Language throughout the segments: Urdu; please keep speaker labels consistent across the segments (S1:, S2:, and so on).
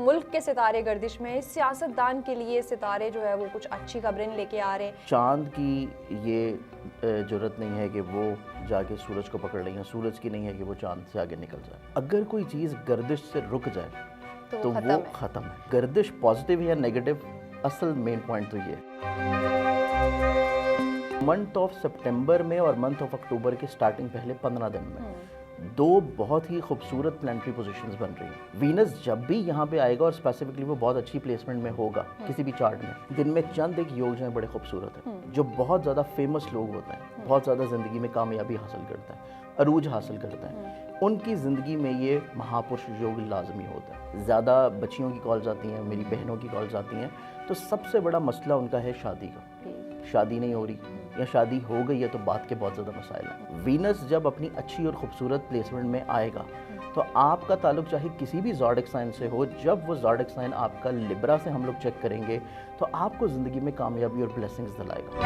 S1: ملک کے ستارے گردش میں ہیں، سیاستدان کے لیے ستارے جو ہے وہ کچھ اچھی خبریں لے کے آ رہے ہیں۔
S2: چاند کی یہ جرت نہیں ہے کہ وہ جا کے سورج کو پکڑ لیں، سورج کی نہیں ہے کہ وہ چاند سے آگے نکل جائے۔ اگر کوئی چیز گردش سے رک جائے تو وہ ختم ہے۔ گردش پازیٹیو یا نیگیٹو، اصل مین پوائنٹ تو یہ ہے۔ منتھ آف سپٹمبر میں اور منتھ آف اکتوبر کے سٹارٹنگ پہلے 15 دن میں دو بہت ہی خوبصورت پلانٹری پوزیشنز بن رہی ہیں۔ وینس جب بھی یہاں پہ آئے گا اور اسپیسیفکلی وہ بہت اچھی پلیسمنٹ میں ہوگا کسی بھی چارٹ میں، دن میں چند ایک یوگ جو ہیں بڑے خوبصورت ہیں، جو بہت زیادہ فیمس لوگ ہوتے ہیں، بہت زیادہ زندگی میں کامیابی حاصل کرتے ہیں، عروج حاصل کرتے ہیں، ان کی زندگی میں یہ مہاپرش یوگ لازمی ہوتا ہے۔ زیادہ بچیوں کی کالز آتی ہیں، میری بہنوں کی کالز آتی ہیں، تو سب سے بڑا مسئلہ ان کا ہے شادی کا، شادی نہیں ہو رہی یا شادی ہو گئی ہے تو بات کے بہت زیادہ مسائل ہیں۔ وینس جب اپنی اچھی اور خوبصورت پلیسمنٹ میں آئے گا تو آپ کا تعلق چاہے کسی بھی زوڈک سائن سے ہو، جب وہ زوڈک سائن آپ کا لبرا سے ہم لوگ چیک کریں گے تو آپ کو زندگی میں کامیابی اور بلیسنگز دلائے گا۔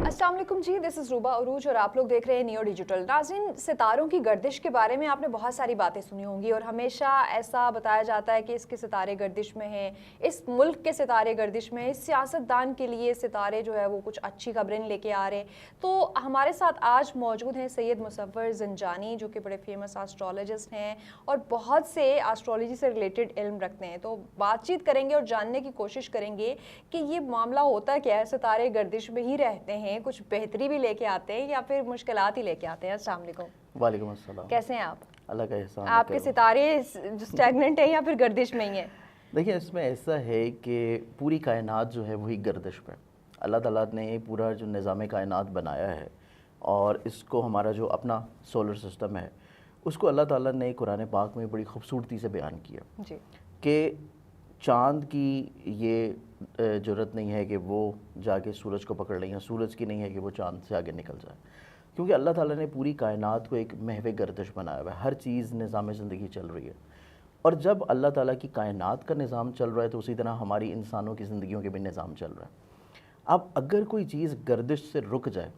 S1: السلام علیکم جی، دس از روبا عروج اور آپ لوگ دیکھ رہے ہیں نیو ڈیجیٹل۔ ناظرین، ستاروں کی گردش کے بارے میں آپ نے بہت ساری باتیں سنی ہوں گی اور ہمیشہ ایسا بتایا جاتا ہے کہ اس کے ستارے گردش میں ہیں، اس ملک کے ستارے گردش میں ہیں، سیاستدان کے لیے ستارے جو ہے وہ کچھ اچھی خبریں لے کے آ رہے ہیں۔ تو ہمارے ساتھ آج موجود ہیں سید مصور زنجانی، جو کہ بڑے فیمس آسٹرولوجسٹ ہیں اور بہت سے آسٹرولوجی سے ریلیٹڈ علم رکھتے ہیں۔ تو بات چیت کریں گے اور جاننے کی کوشش کریں گے کہ یہ معاملہ ہوتا کیا ہے، ستارے گردش میں ہی رہتے ہیں، کچھ بہتری بھی لے کے آتے ہیں یا پھر مشکلات ہی لے کے آتے ہیں؟ السلام علیکم۔
S2: وعلیکم السلام۔
S1: کیسے ہیں آپ؟
S2: اللہ کا احسان۔
S1: آپ کے ستارے اسٹیگننٹ ہیں یا پھر گردش میں ہی ہیں؟
S2: دیکھیں، اس میں ایسا ہے کہ پوری کائنات جو ہے وہی گردش پہ، اللہ تعالیٰ نے پورا جو نظام کائنات بنایا ہے اور اس کو ہمارا جو اپنا سولر سسٹم ہے اس کو اللہ تعالیٰ نے قرآن پاک میں بڑی خوبصورتی سے بیان کیا
S1: جی
S2: کہ چاند کی یہ جرت نہیں ہے کہ وہ جا کے سورج کو پکڑ لیں، سورج کی نہیں ہے کہ وہ چاند سے آگے نکل جائے، کیونکہ اللہ تعالیٰ نے پوری کائنات کو ایک محو گردش بنایا ہوا ہے، ہر چیز نظام زندگی چل رہی ہے، اور جب اللہ تعالیٰ کی کائنات کا نظام چل رہا ہے تو اسی طرح ہماری انسانوں کی زندگیوں کے بھی نظام چل رہا ہے۔ اب اگر کوئی چیز گردش سے رک جائے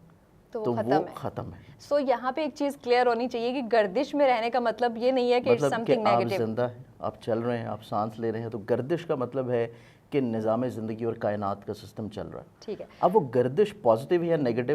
S2: تو وہ ختم ہے۔
S1: سو یہاں پہ ایک چیز کلیئر ہونی چاہیے کہ گردش میں رہنے کا مطلب یہ نہیں ہے کہ
S2: مطلب کہ آپ زندہ ہیں، آپ چل رہے ہیں، آپ سانس لے رہے ہیں، تو گردش کا مطلب ہے کہ نظام زندگی اور کائنات کا سسٹم چل رہا ہے۔
S1: ٹھیک ہے،
S2: اب وہ گردش پازیٹیو یا نیگیٹو،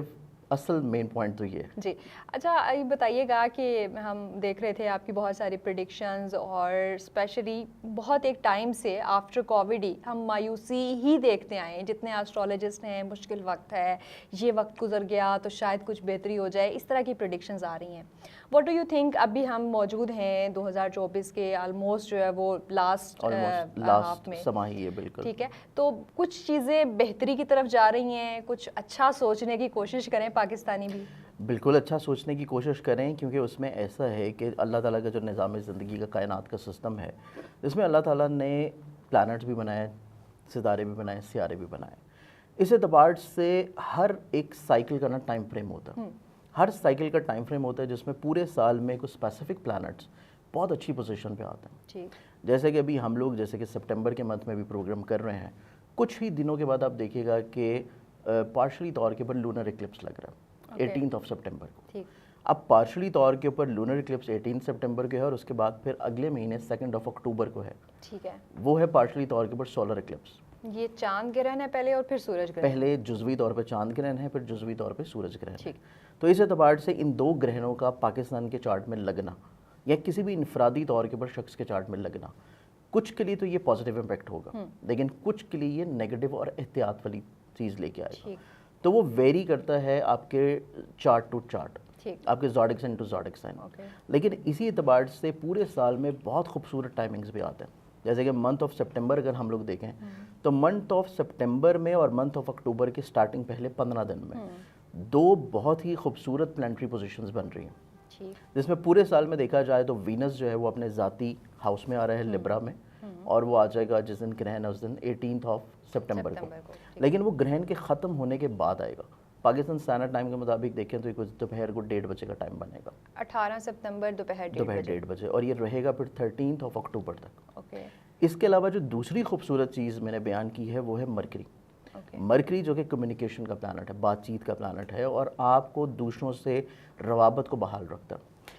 S2: اصل مین پوائنٹ تو یہ ہے۔
S1: جی اچھا، یہ بتائیے گا کہ ہم دیکھ رہے تھے آپ کی بہت ساری پریڈکشنز اور اسپیشلی بہت ایک ٹائم سے آفٹر کووڈ ہی ہم مایوسی ہی دیکھتے آئے ہیں، جتنے آسٹرولوجسٹ ہیں مشکل وقت ہے، یہ وقت گزر گیا تو شاید کچھ بہتری ہو جائے، اس طرح کی پریڈکشنز آ رہی ہیں۔ What do you think? ابھی ہم موجود ہیں 2024 کے آلموسٹ جو ہے وہ لاسٹ ہاف میں
S2: سماہی ہے، بالکل
S1: ٹھیک ہے، تو کچھ چیزیں بہتری کی طرف جا رہی ہیں، کچھ اچھا سوچنے کی کوشش کریں پاکستانی بھی۔
S2: بالکل اچھا سوچنے کی کوشش کریں، کیونکہ اس میں ایسا ہے کہ اللہ تعالیٰ کا جو نظام زندگی کا کائنات کا سسٹم ہے اس میں اللہ تعالیٰ نے پلانٹس بھی بنائے، ستارے بھی بنائے، سیارے بھی بنائے۔ اس اعتبار سے ہر ایک سائیکل کا ٹائم فریم ہوتا ہے، ہر سائیکل کا ٹائم فریم ہوتا ہے جس میں پورے سال میں کچھ اسپیسیفک پلانٹس بہت اچھی پوزیشن پہ آتے ہیں۔ جیسے کہ ابھی ہم لوگ جیسے کہ سپٹمبر کے منتھ میں بھی پروگرام کر رہے ہیں، کچھ ہی دنوں کے بعد آپ دیکھیے گا کہ پارشلی طور کے اوپر لونر ایکلپس لگ رہا ہے 18 سپٹمبر کو۔ اب پارشلی طور کے اوپر لونر ایکلپس 18 سپٹمبر کو ہے اور اس کے بعد پھر اگلے مہینے 2 اکتوبر کو ہے، ٹھیک ہے، وہ ہے پارشلی طور کے اوپر سولر ایکلپس۔
S1: یہ چاند گرہن ہے پہلے اور پھر سورج گرہن؟
S2: پہلے جزوی طور پہ چاند گرہن ہے، پھر جزوی طور پہ سورج گرہن ہے۔ تو اس اعتبار سے ان دو گرہنوں کا پاکستان کے چارٹ میں لگنا یا کسی بھی انفرادی طور کے اوپر شخص کے چارٹ میں لگنا، کچھ کے لیے تو یہ پازیٹیو امپیکٹ ہوگا لیکن کچھ کے لیے یہ نیگیٹو اور احتیاط والی چیز لے کے آئے گا۔ تو وہ ویری کرتا ہے آپ کے چارٹ ٹو چارٹ، آپ کے zodiac sign to zodiac sign, لیکن اسی اعتبار سے پورے سال میں بہت خوبصورت ٹائمنگز بھی آتے ہیں۔ جیسے کہ منتھ آف سپٹمبر اگر ہم لوگ دیکھیں تو منتھ آف سپٹمبر میں اور منتھ آف اکتوبر کے سٹارٹنگ پہلے 15 دن میں دو بہت ہی خوبصورت پلانٹری پوزیشنز بن رہی ہیں، جس میں پورے سال میں دیکھا جائے تو وینس جو ہے وہ اپنے ذاتی ہاؤس میں آ رہا ہے لبرا میں، اور وہ آ جائے گا جس دن گرہن ہے اس دن 18 سپٹمبر کو، لیکن وہ گرہن کے ختم ہونے کے بعد آئے گا۔ پاکستان اسٹینڈرڈ ٹائم کے مطابق دیکھیں تو یہ دوپہر کو 1:30 بجے کا ٹائم بنے گا،
S1: 18 سپتمبر دوپہر
S2: 1:30 بجے، اور یہ رہے گا پھر 13 اکتوبر تک۔ اس کے علاوہ جو دوسری خوبصورت چیز میں نے بیان کی ہے وہ ہے مرکری۔ مرکری جو کہ کمیونیکیشن کا پلانٹ ہے، بات چیت کا پلانٹ ہے، اور آپ کو دوسروں سے روابط کو بحال رکھتا ہے۔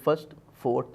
S2: 1st, 4th,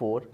S2: 4th,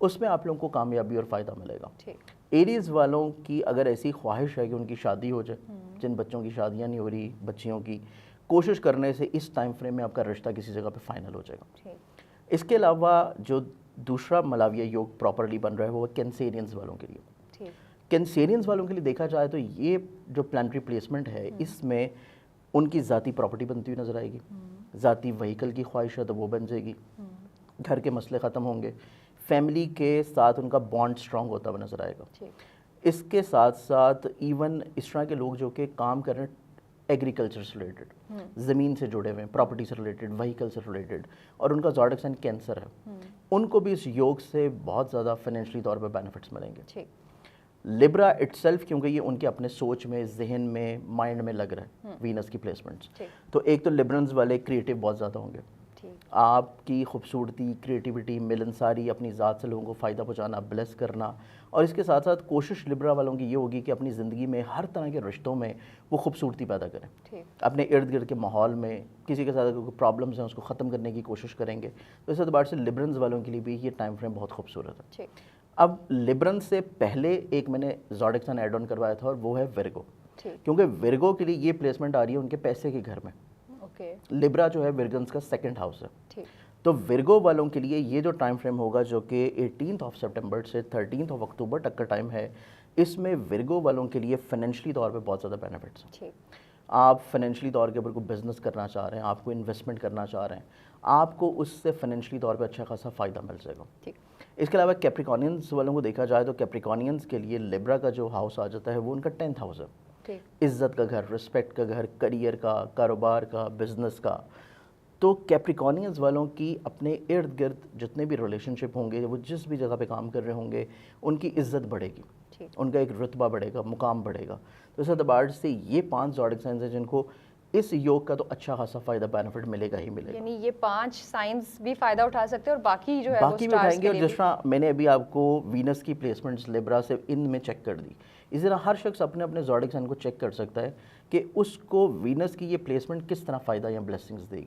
S2: اس میں آپ لوگوں کو کامیابی اور فائدہ ملے گا.
S1: ٹھیک.
S2: ایریز والوں کی اگر ایسی خواہش ہے کہ ان کی شادی ہو جائے, جن بچوں کی شادیاں نہیں ہو رہی, بچیوں کی, کوشش کرنے سے اس ٹائم فریم میں آپ کا رشتہ کسی جگہ پہ فائنل ہو جائے گا. اس کے علاوہ جو دوسرا ملاویہ یوگ پراپرلی بن رہا ہے وہ کینسیرینز والوں کے لیے. کینسیرینز والوں کے لیے دیکھا جائے تو یہ جو پلانٹری پلیسمنٹ ہے اس میں ان کی ذاتی پراپرٹی بنتی ہوئی نظر آئے گی, ذاتی وہیکل کی خواہش ہے تو وہ بن جائے گی, گھر کے مسئلے ختم ہوں گے, فیملی کے ساتھ ان کا بانڈ سٹرونگ ہوتا ہوا نظر آئے گا. اس کے ساتھ ساتھ ایون اس طرح کے لوگ جو کہ کام کر رہے ہیں ایگریکلچر سے ریلیٹڈ, زمین سے جڑے ہوئے ہیں, پراپرٹی سے ریلیٹڈ, وہیکل سے ریلیٹڈ, اور ان کا زوڈک سائن کینسر ہے, ان کو بھی اس یوگ سے بہت زیادہ فائنینشلی طور پہ بینیفٹس ملیں گے. لبرا اٹ سیلف کیونکہ یہ ان کے اپنے سوچ میں, ذہن میں, مائنڈ میں لگ رہا ہے وینس کی پلیسمنٹس, تو ایک تو لبرنز والے کریٹیو بہت زیادہ ہوں گے. آپ کی خوبصورتی, کریٹیوٹی, ملنساری, اپنی ذات سے لوگوں کو فائدہ پہنچانا, بلیس کرنا, اور اس کے ساتھ ساتھ کوشش لبرا والوں کی یہ ہوگی کہ اپنی زندگی میں ہر طرح کے رشتوں میں وہ خوبصورتی پیدا کریں, اپنے ارد گرد کے ماحول میں کسی کے ساتھ اگر کوئی پرابلمس ہیں اس کو ختم کرنے کی کوشش کریں گے. تو اس اعتبار سے لبرنز والوں کے لیے بھی یہ ٹائم فریم بہت خوبصورت ہے. اب لبرن سے پہلے ایک میں نے زوڈک سائن ایڈ آن کروایا تھا اور وہ ہے ورگو, کیونکہ ورگو کے لیے یہ پلیسمنٹ آ رہی ہے ان کے پیسے کے گھر میں. لبرا جو ہے ورگنز کا سیکنڈ ہاؤس ہے, تو ورگو والوں کے لیے یہ جو ٹائم فریم ہوگا جو کہ 18 سپٹمبر سے 13 اکتوبر تک کا ٹائم ہے, اس میں ورگو والوں کے لیے فائنینشلی طور پہ بہت زیادہ بینیفٹس ہیں. آپ فائنینشلی طور کے اوپر کوئی بزنس کرنا چاہ رہے ہیں, آپ کو انویسٹمنٹ کرنا چاہ رہے ہیں, آپ کو اس سے فائنینشلی طور پہ اچھا خاصا فائدہ مل جائے گا. اس کے علاوہ کیپریکونینز والوں کو دیکھا جائے تو کیپریکونینز کے لیے لبرا کا جو ہاؤس آ جاتا ہے وہ ان کا 10th ہاؤس ہے. عزت کا گھر, رسپیکٹ کا گھر, کریئر کا, کاروبار کا, بزنس کا. تو کیپریکونینز والوں کی اپنے ارد گرد جتنے بھی ریلیشن شپ ہوں گے, وہ جس بھی جگہ پہ کام کر رہے ہوں گے, ان کی عزت بڑھے گی, ان کا ایک رتبہ بڑھے گا, مقام بڑھے گا. تو اس اعتبار سے یہ 5 زوڈک سائنز ہیں جن کو اس یوگ کا تو اچھا خاصا فائدہ بینیفٹ ملے گا ہی ملے گا.
S1: یعنی یہ 5 سائنس بھی فائدہ اٹھا سکتے ہیں اور باقی جو ہے
S2: باقی بھی اٹھائیں گے. اور جس طرح میں نے ابھی آپ کو وینس کی پلیسمنٹس لبرا سے ان میں چیک کر دی, اسی طرح ہر شخص اپنے اپنے زوڈک سائن کو چیک کر سکتا ہے کہ اس کو وینس کی یہ پلیسمنٹ کس طرح فائدہ یا بلیسنگز دے گی.